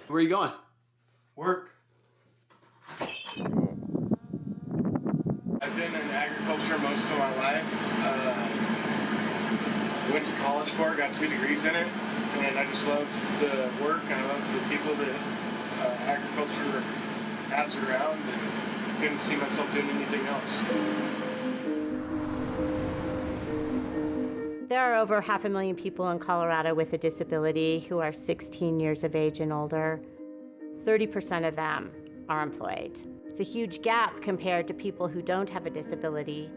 Where are you going? Work. I've been in agriculture most of my life. Went to college for it, got 2 degrees in it, and I just love the work and I love the people that agriculture has around, and couldn't see myself doing anything else. There are over 500,000 people in Colorado with a disability who are 16 years of age and older. 30% of them are employed. It's a huge gap compared to people who don't have a disability.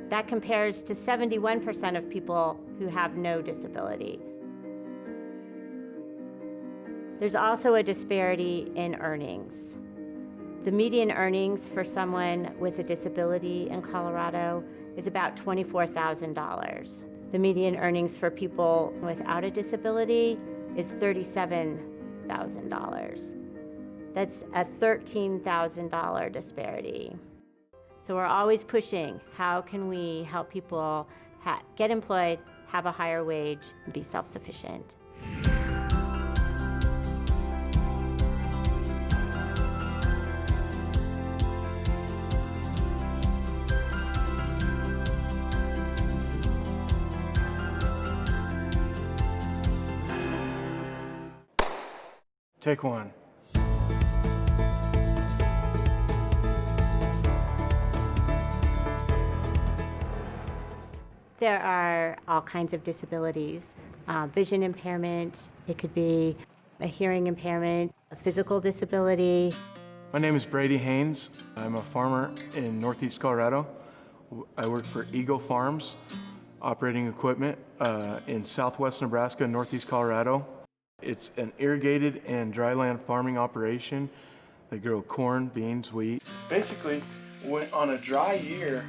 That compares to 71% of people who have no disability. There's also a disparity in earnings. The median earnings for someone with a disability in Colorado is about $24,000. The median earnings for people without a disability is $37,000. That's a $13,000 disparity. So we're always pushing, how can we help people get employed, have a higher wage, and be self-sufficient? Take one. There are all kinds of disabilities. Vision impairment, it could be a hearing impairment, a physical disability. My name is Brady Haynes. I'm a farmer in Northeast Colorado. I work for Eagle Farms, operating equipment in Southwest Nebraska and Northeast Colorado. It's an irrigated and dryland farming operation. They grow corn, beans, wheat. Basically, on a dry year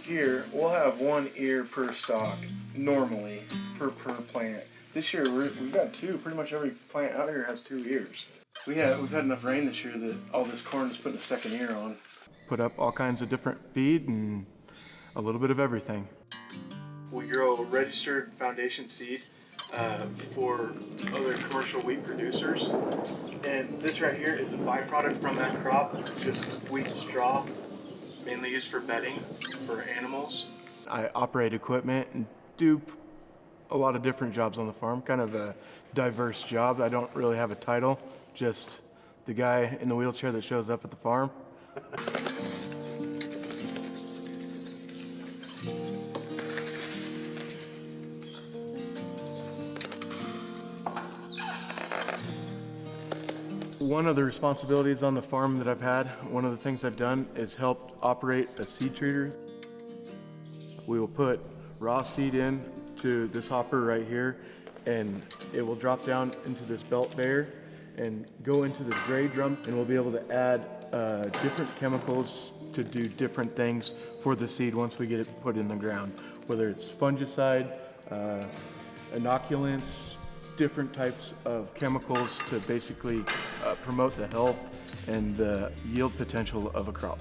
here, we'll have 1 ear per stalk, normally, per plant. This year, we've got 2. Pretty much every plant out here has 2 ears. We've had enough rain this year that all this corn is putting a 2nd ear on. Put up all kinds of different feed and a little bit of everything. We grow registered foundation seed for other commercial wheat producers. And this right here is a byproduct from that crop. It's just wheat straw, mainly used for bedding for animals. I operate equipment and do a lot of different jobs on the farm, kind of a diverse job. I don't really have a title, just the guy in the wheelchair that shows up at the farm. One of the responsibilities on the farm that I've had, one of the things I've done is helped operate a seed treater. We will put raw seed in to this hopper right here, and it will drop down into this belt bear and go into this gray drum, and we'll be able to add different chemicals to do different things for the seed once we get it put in the ground, whether it's fungicide, inoculants, different types of chemicals to basically promote the health and the yield potential of a crop.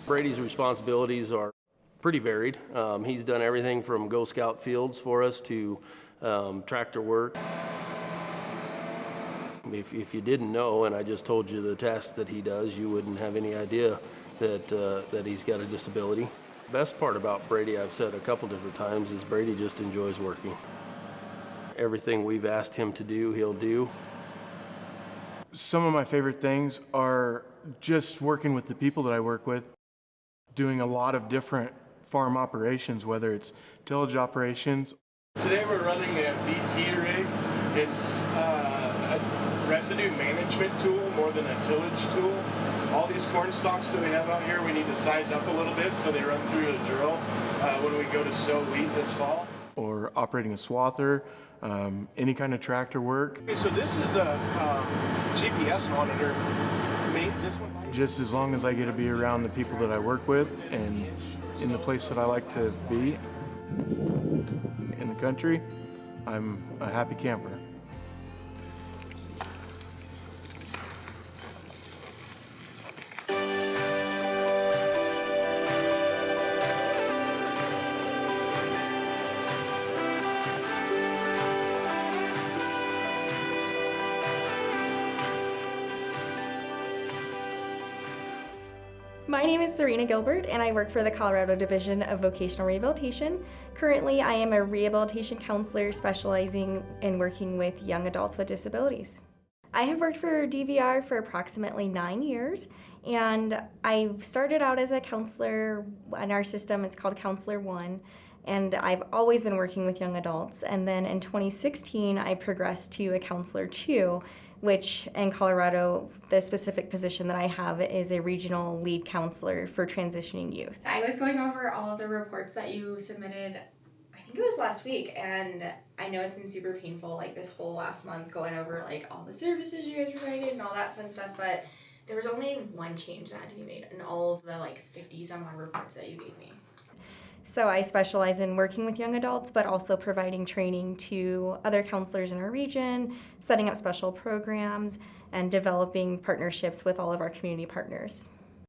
Brady's responsibilities are pretty varied. He's done everything from Go Scout fields for us to tractor work. If you didn't know, and I just told you the tasks that he does, you wouldn't have any idea that he's got a disability. Best part about Brady, I've said a couple different times, is Brady just enjoys working. Everything we've asked him to do, he'll do. Some of my favorite things are just working with the people that I work with, doing a lot of different farm operations, whether it's tillage operations. Today we're running a VT rig. It's a residue management tool more than a tillage tool. All these corn stalks that we have out here, we need to size up a little bit so they run through a drill when we go to sow wheat this fall. Or operating a swather, any kind of tractor work. Okay, so this is a GPS monitor. This one, just as long as I get to be around the people that I work with and in the place that I like to be in the country, I'm a happy camper. My name is Serena Gilbert, and I work for the Colorado Division of Vocational Rehabilitation. Currently, I am a rehabilitation counselor specializing in working with young adults with disabilities. I have worked for DVR for approximately 9 years, and I started out as a counselor. In our system, it's called Counselor 1, and I've always been working with young adults. And then in 2016, I progressed to a Counselor 2, which in Colorado, the specific position that I have is a regional lead counselor for transitioning youth. I was going over all of the reports that you submitted, I think it was last week, and I know it's been super painful, like this whole last month going over like all the services you guys provided and all that fun stuff, but there was only one change that had to be made in all of the like 50 some odd reports that you gave me. So I specialize in working with young adults, but also providing training to other counselors in our region, setting up special programs, and developing partnerships with all of our community partners.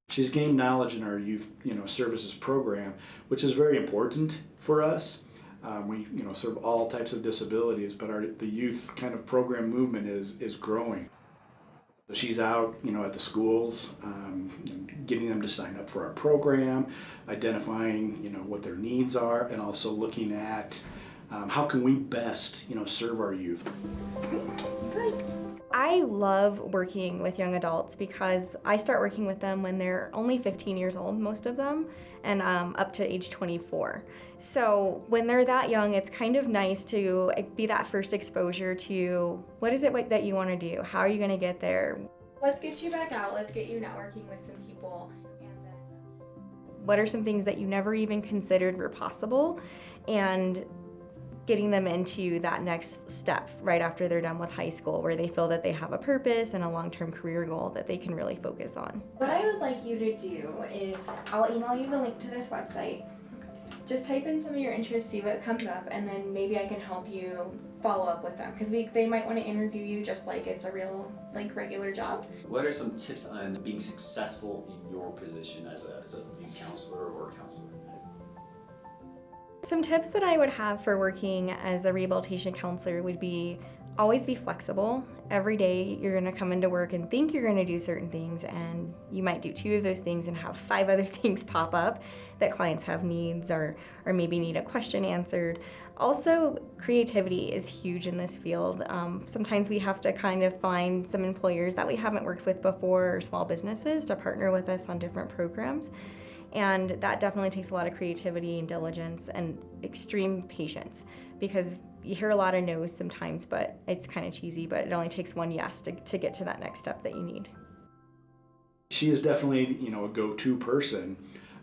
She's gained knowledge in our youth, services program, which is very important for us. We, serve all types of disabilities, but the youth kind of program movement is growing. She's out, at the schools, getting them to sign up for our program, identifying, what their needs are, and also looking at how can we best, serve our youth. I love working with young adults because I start working with them when they're only 15 years old, most of them, and up to age 24. So when they're that young, it's kind of nice to be that first exposure to what is it that you want to do? How are you going to get there? Let's get you back out. Let's get you networking with some people. And what are some things that you never even considered were possible? And getting them into that next step right after they're done with high school, where they feel that they have a purpose and a long-term career goal that they can really focus on. What I would like you to do is, I'll email you the link to this website. Just type in some of your interests, see what comes up, and then maybe I can help you follow up with them, because they might want to interview you just like it's a real, regular job. What are some tips on being successful in your position as a lead counselor or counselor? Some tips that I would have for working as a rehabilitation counselor would be always be flexible. Every day you're going to come into work and think you're going to do certain things, and you might do 2 of those things and have 5 other things pop up that clients have needs or maybe need a question answered. Also, creativity is huge in this field. Sometimes we have to kind of find some employers that we haven't worked with before or small businesses to partner with us on different programs. And that definitely takes a lot of creativity and diligence and extreme patience, because you hear a lot of no's sometimes, but it's kind of cheesy, but it only takes one yes to get to that next step that you need. She is definitely, a go-to person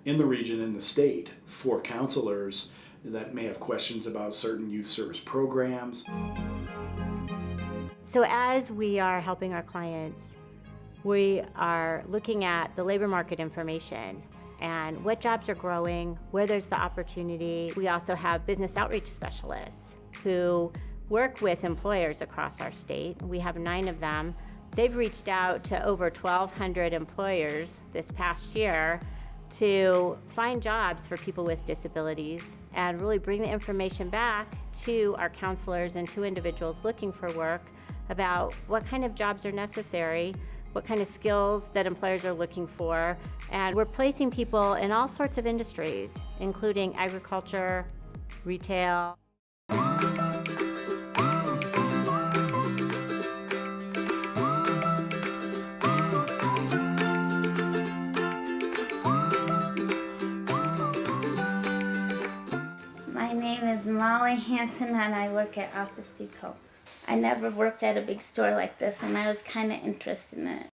in the region, in the state, for counselors that may have questions about certain youth service programs. So as we are helping our clients, we are looking at the labor market information and what jobs are growing, where there's the opportunity. We also have business outreach specialists who work with employers across our state. We have 9 of them. They've reached out to over 1,200 employers this past year to find jobs for people with disabilities and really bring the information back to our counselors and to individuals looking for work about what kind of jobs are necessary, what kind of skills that employers are looking for. And we're placing people in all sorts of industries, including agriculture, retail. My name is Hansen, and I work at Office Depot. I never worked at a big store like this, and I was kind of interested in it.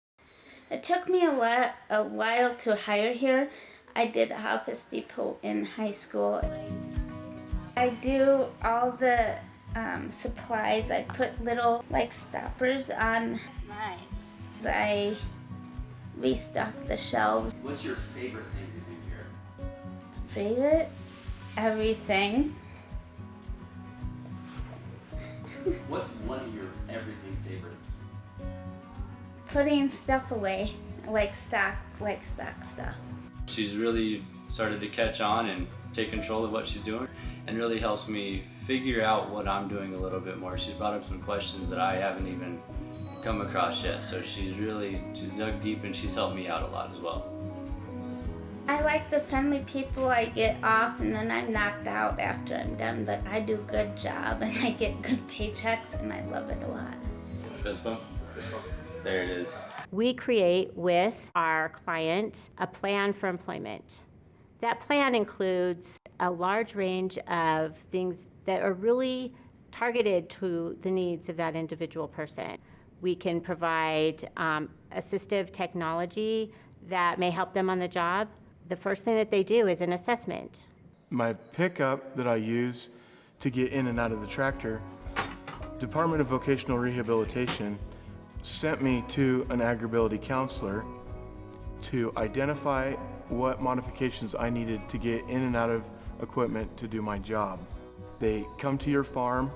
It took me a while to hire here. I did Office Depot in high school. I do all the supplies. I put little stoppers on. Nice. I restock the shelves. What's your favorite thing to do here? Favorite? Everything. What's one of your everything favorites? Putting stuff away, like stock stuff. She's really started to catch on and take control of what she's doing, and really helps me figure out what I'm doing a little bit more. She's brought up some questions that I haven't even come across yet, so she's dug deep and she's helped me out a lot as well. I like the friendly people. I get off and then I'm knocked out after I'm done, but I do a good job and I get good paychecks and I love it a lot. Fist bump? There it is. We create with our client a plan for employment. That plan includes a large range of things that are really targeted to the needs of that individual person. We can provide assistive technology that may help them on the job. The first thing that they do is an assessment. My pickup that I use to get in and out of the tractor, Department of Vocational Rehabilitation sent me to an ag-ability counselor to identify what modifications I needed to get in and out of equipment to do my job. They come to your farm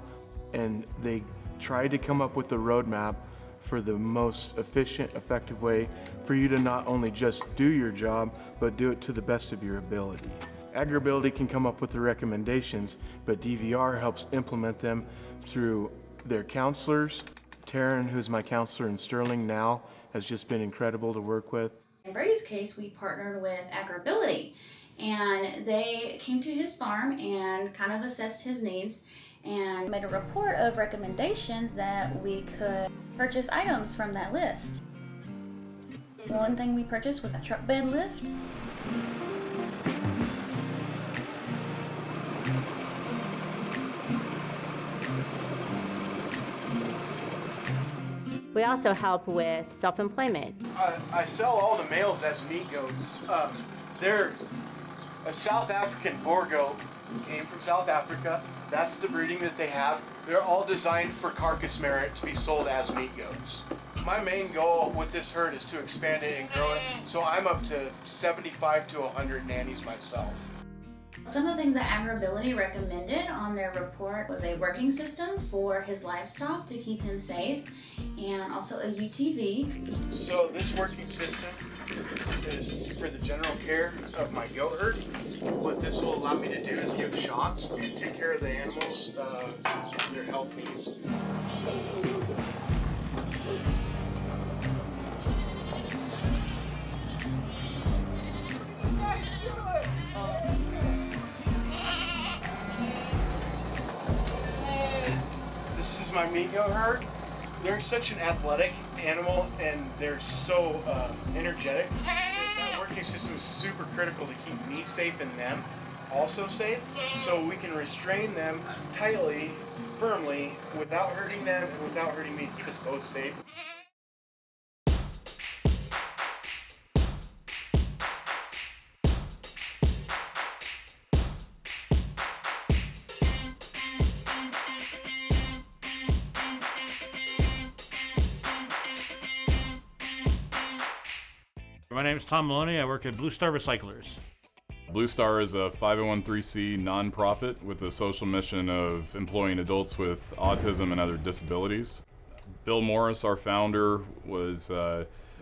and they try to come up with the roadmap for the most efficient, effective way for you to not only just do your job, but do it to the best of your ability. Ag-ability can come up with the recommendations, but DVR helps implement them through their counselors. Taryn, who's my counselor in Sterling now, has just been incredible to work with. In Brady's case, we partnered with Accommodations, and they came to his farm and kind of assessed his needs and made a report of recommendations that we could purchase items from that list. One thing we purchased was a truck bed lift. We also help with self-employment. I sell all the males as meat goats. They're a South African boar goat, came from South Africa. That's the breeding that they have. They're all designed for carcass merit to be sold as meat goats. My main goal with this herd is to expand it and grow it, so I'm up to 75 to 100 nannies myself. Some of the things that Accommodations recommended on their report was a working system for his livestock to keep him safe, and also a UTV. So this working system is for the general care of my goat herd. What this will allow me to do is give shots and take care of the animals, their health needs. This is my meat goat herd. They're such an athletic animal and they're so energetic. That working system is super critical to keep me safe and them also safe, so we can restrain them tightly, firmly, without hurting them and without hurting me, to keep us both safe. My name is Tom Maloney. I work at Blue Star Recyclers. Blue Star is a 501(c) nonprofit with the social mission of employing adults with autism and other disabilities. Bill Morris, our founder, was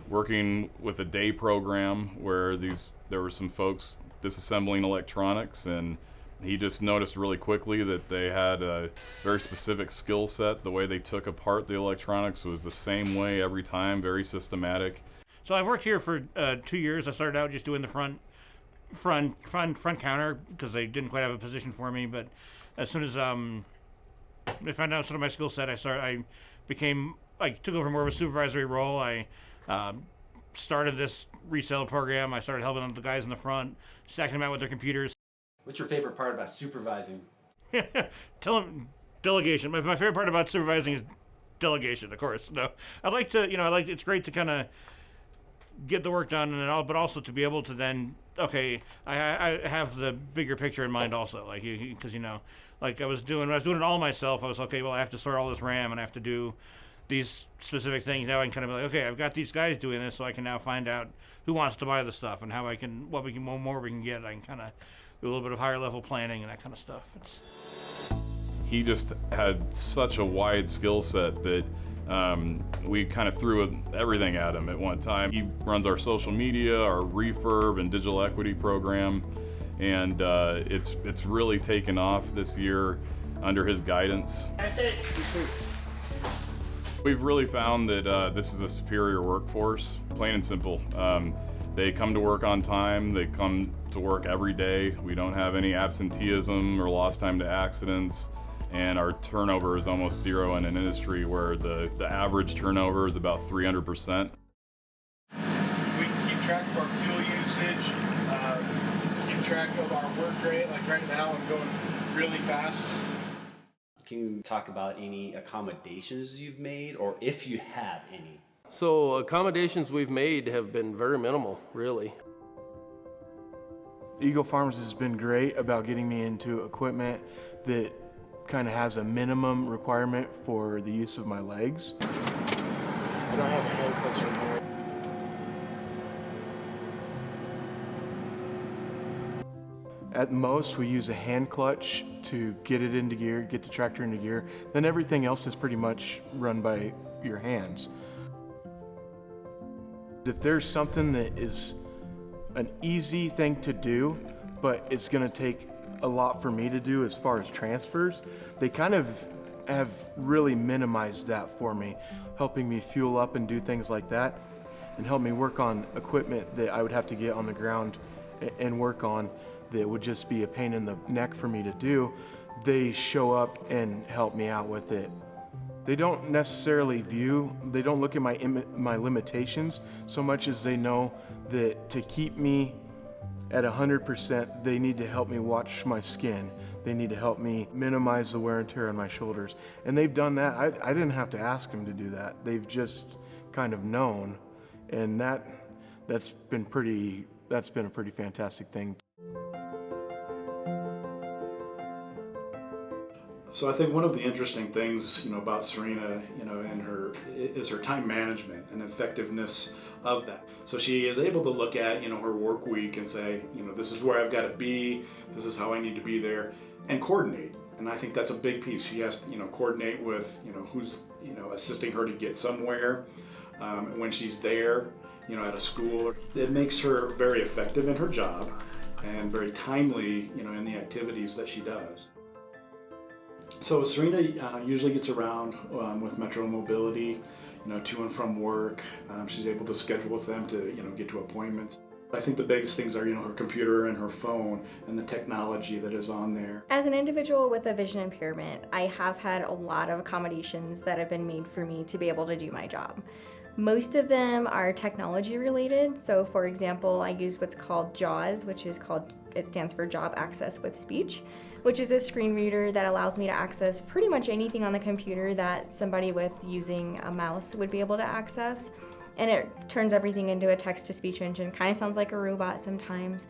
working with a day program where there were some folks disassembling electronics, and he just noticed really quickly that they had a very specific skill set. The way they took apart the electronics was the same way every time, very systematic. So I've worked here for 2 years. I started out just doing the front counter because they didn't quite have a position for me. But as soon as they found out sort of my skill set, I took over more of a supervisory role. I started this resale program. I started helping the guys in the front, stacking them out with their computers. What's your favorite part about supervising? Delegation. My favorite part about supervising is delegation, of course. No, it's great to kind of get the work done and all, but also to be able to then, okay, I have the bigger picture in mind also, like, because like I was doing it all myself. I was okay. Well, I have to sort all this RAM and I have to do these specific things. Now I can kind of be like, okay, I've got these guys doing this, so I can now find out who wants to buy the stuff and what more we can get. I can kind of do a little bit of higher level planning and that kind of stuff. he just had such a wide skill set that we kind of threw everything at him at one time. He runs our social media, our refurb and digital equity program, and it's really taken off this year under his guidance. We've really found that this is a superior workforce, plain and simple. They come to work on time, they come to work every day. We don't have any absenteeism or lost time to accidents, and our turnover is almost zero in an industry where the average turnover is about 300%. We can keep track of our fuel usage, keep track of our work rate. Like right now, I'm going really fast. Can you talk about any accommodations you've made, or if you have any? So accommodations we've made have been very minimal, really. Eagle Farms has been great about getting me into equipment that kind of has a minimum requirement for the use of my legs. I don't have a hand clutch anymore. At most, we use a hand clutch to get it into gear, get the tractor into gear. Then everything else is pretty much run by your hands. If there's something that is an easy thing to do, but it's gonna take a lot for me to do as far as transfers, they kind of have really minimized that for me, helping me fuel up and do things like that, and help me work on equipment that I would have to get on the ground and work on that would just be a pain in the neck for me to do. They show up and help me out with it. They don't necessarily they don't look at my limitations so much as they know that to keep me at 100%, they need to help me watch my skin. They need to help me minimize the wear and tear on my shoulders. And they've done that. I didn't have to ask them to do that. They've just kind of known. And that's been a pretty fantastic thing. So I think one of the interesting things, about Serena, and is her time management and effectiveness of that. So she is able to look at, her work week and say, this is where I've got to be, this is how I need to be there, and coordinate. And I think that's a big piece. She has to, coordinate with, who's, assisting her to get somewhere. When she's there, at a school, it makes her very effective in her job and very timely, in the activities that she does. So Serena usually gets around with Metro Mobility, to and from work. She's able to schedule with them to, get to appointments. I think the biggest things are, her computer and her phone and the technology that is on there. As an individual with a vision impairment, I have had a lot of accommodations that have been made for me to be able to do my job. Most of them are technology related. So for example, I use what's called JAWS, it stands for Job Access with Speech, which is a screen reader that allows me to access pretty much anything on the computer that somebody with using a mouse would be able to access. And it turns everything into a text-to-speech engine. Kind of sounds like a robot sometimes.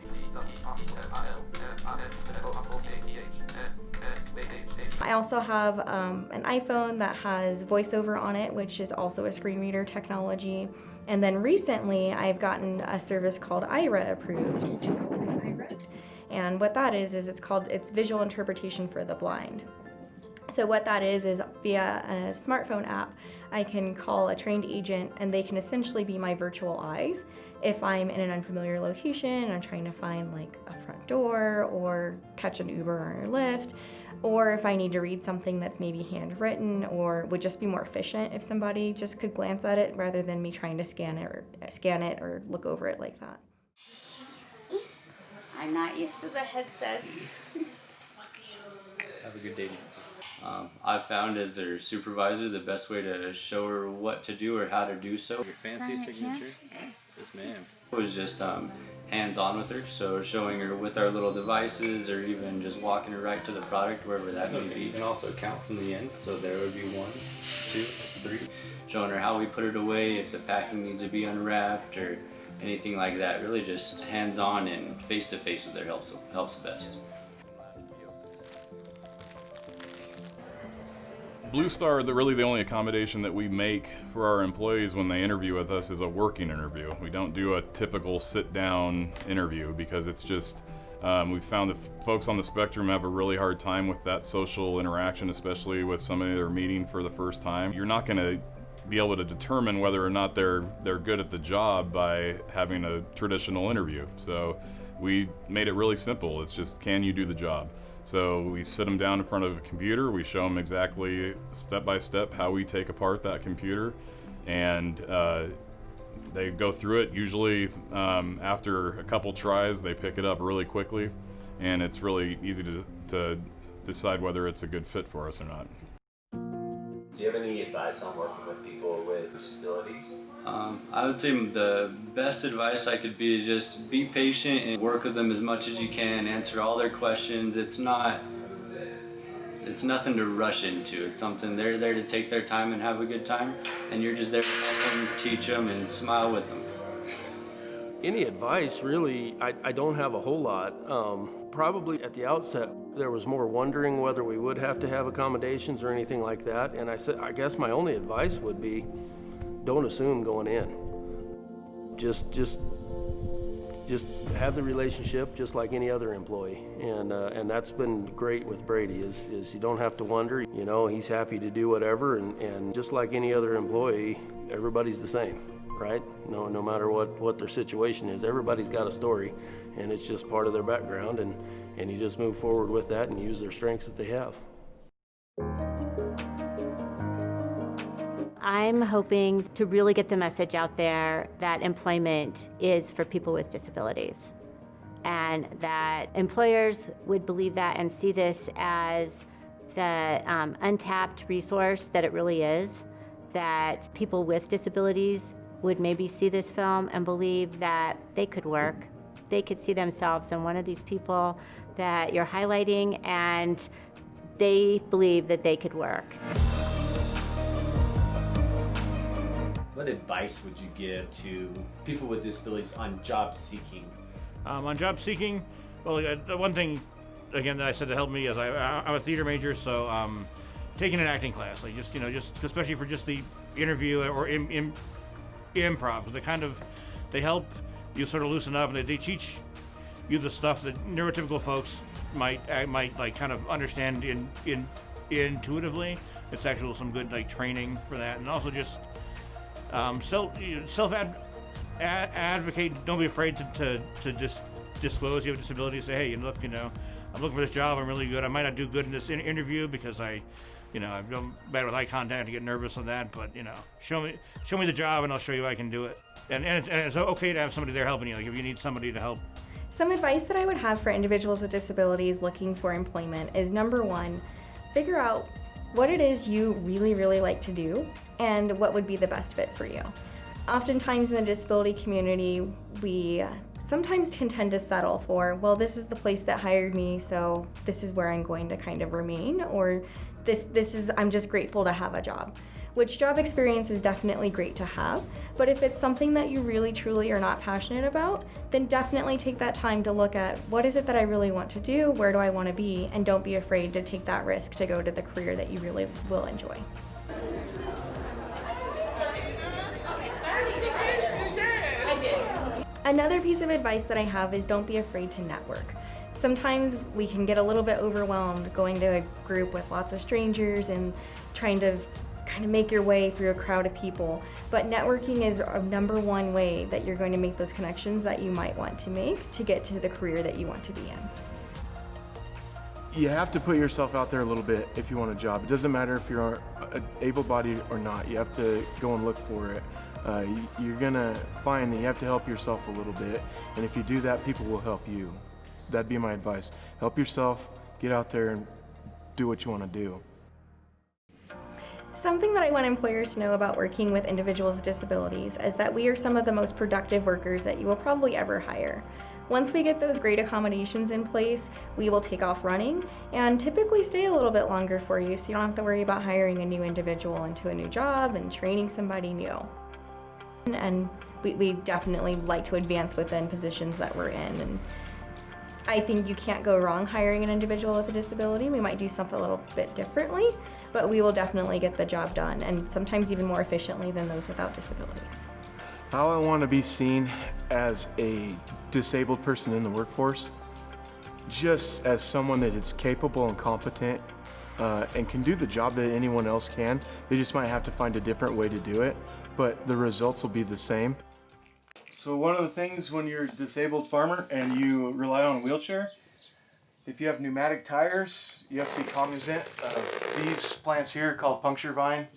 I also have an iPhone that has voiceover on it, which is also a screen reader technology. And then recently, I've gotten a service called IRA approved. And what that is it's visual interpretation for the blind. So what that is via a smartphone app, I can call a trained agent and they can essentially be my virtual eyes. If I'm in an unfamiliar location and I'm trying to find like a front door or catch an Uber or a Lyft, or if I need to read something that's maybe handwritten or would just be more efficient if somebody just could glance at it rather than me trying to scan it or look over it like that. I'm not used to the headsets. Have a good day. I've found as their supervisor the best way to show her what to do or how to do so. Your fancy signature? Yes, ma'am. It was just hands-on with her, so showing her with our little devices or even just walking her right to the product wherever that may be. You can also count from the end, so there would be 1, 2, 3. Showing her how we put it away, if the packing needs to be unwrapped or anything like that. Really just hands-on and face-to-face with her helps the best. Blue Star, really the only accommodation that we make for our employees when they interview with us is a working interview. We don't do a typical sit-down interview because it's just We've found that folks on the spectrum have a really hard time with that social interaction, especially with somebody they're meeting for the first time. You're not going to be able to determine whether or not they're good at the job by having a traditional interview. So we made it really simple. It's just, can you do the job? So we sit them down in front of a computer, we show them exactly step by step how we take apart that computer, and they go through it. Usually after a couple tries, they pick it up really quickly, and it's really easy to decide whether it's a good fit for us or not. Do you have any advice on working with people with disabilities? I would say the best advice I could be is just be patient and work with them as much as you can, answer all their questions. It's nothing to rush into. It's something they're there to take their time and have a good time, and you're just there to help them, teach them, and smile with them. Any advice, really, I don't have a whole lot. Probably at the outset, there was more wondering whether we would have to have accommodations or anything like that. And I guess my only advice would be, don't assume going in. Just have the relationship just like any other employee. And that's been great with Brady is you don't have to wonder. You know, he's happy to do whatever, and just like any other employee, everybody's the same. Right? No matter what their situation is, everybody's got a story, and it's just part of their background, and you just move forward with that and use their strengths that they have. I'm hoping to really get the message out there that employment is for people with disabilities, and that employers would believe that and see this as the untapped resource that it really is, that people with disabilities would maybe see this film and believe that they could work. They could see themselves in one of these people that you're highlighting, and they believe that they could work. What advice would you give to people with disabilities on job seeking? On job seeking, well, the one thing, again, that I said that helped me is I'm a theater major, so taking an acting class, like just especially for just the interview or improv, they help you sort of loosen up, and they teach you the stuff that neurotypical folks might like kind of understand intuitively. It's actually some good like training for that, and also just self advocate. Don't be afraid to disclose you have a disability. Say, hey, look, I'm looking for this job. I'm really good. I might not do good in this interview because I've done bad with eye contact. I get nervous on that, but show me the job, and I'll show you I can do it. And it's okay to have somebody there helping you. Like if you need somebody to help. Some advice that I would have for individuals with disabilities looking for employment is, number one, figure out what it is you really, really like to do and what would be the best fit for you. Oftentimes in the disability community, we sometimes can tend to settle for, well, this is the place that hired me, so this is where I'm going to kind of remain, or I'm just grateful to have a job. Which job experience is definitely great to have, but if it's something that you really truly are not passionate about, then definitely take that time to look at what is it that I really want to do, where do I want to be, and don't be afraid to take that risk to go to the career that you really will enjoy. Another piece of advice that I have is don't be afraid to network. Sometimes we can get a little bit overwhelmed going to a group with lots of strangers and trying to kind of make your way through a crowd of people. But networking is a number one way that you're going to make those connections that you might want to make to get to the career that you want to be in. You have to put yourself out there a little bit if you want a job. It doesn't matter if you're able-bodied or not. You have to go and look for it. You're gonna find that you have to help yourself a little bit, and if you do that, people will help you. That'd be my advice. Help yourself, get out there and do what you want to do. Something that I want employers to know about working with individuals with disabilities is that we are some of the most productive workers that you will probably ever hire. Once we get those great accommodations in place, we will take off running and typically stay a little bit longer for you, so you don't have to worry about hiring a new individual into a new job and training somebody new. And we definitely like to advance within positions that we're in. And I think you can't go wrong hiring an individual with a disability. We might do something a little bit differently, but we will definitely get the job done, and sometimes even more efficiently than those without disabilities. How I want to be seen as a disabled person in the workforce, just as someone that is capable and competent and can do the job that anyone else can. They just might have to find a different way to do it, but the results will be the same. So one of the things when you're a disabled farmer and you rely on a wheelchair, if you have pneumatic tires, you have to be cognizant of these plants here called puncture vine,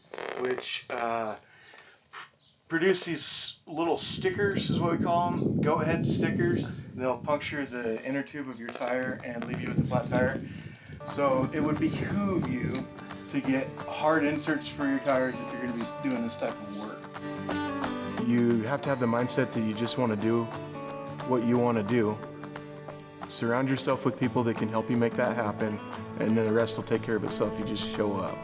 which produce these little stickers, is what we call them, goat head stickers. They'll puncture the inner tube of your tire and leave you with a flat tire. So it would behoove you to get hard inserts for your tires if you're going to be doing this type of work. You have to have the mindset that you just want to do what you want to do. Surround yourself with people that can help you make that happen, and then the rest will take care of itself. You just show up.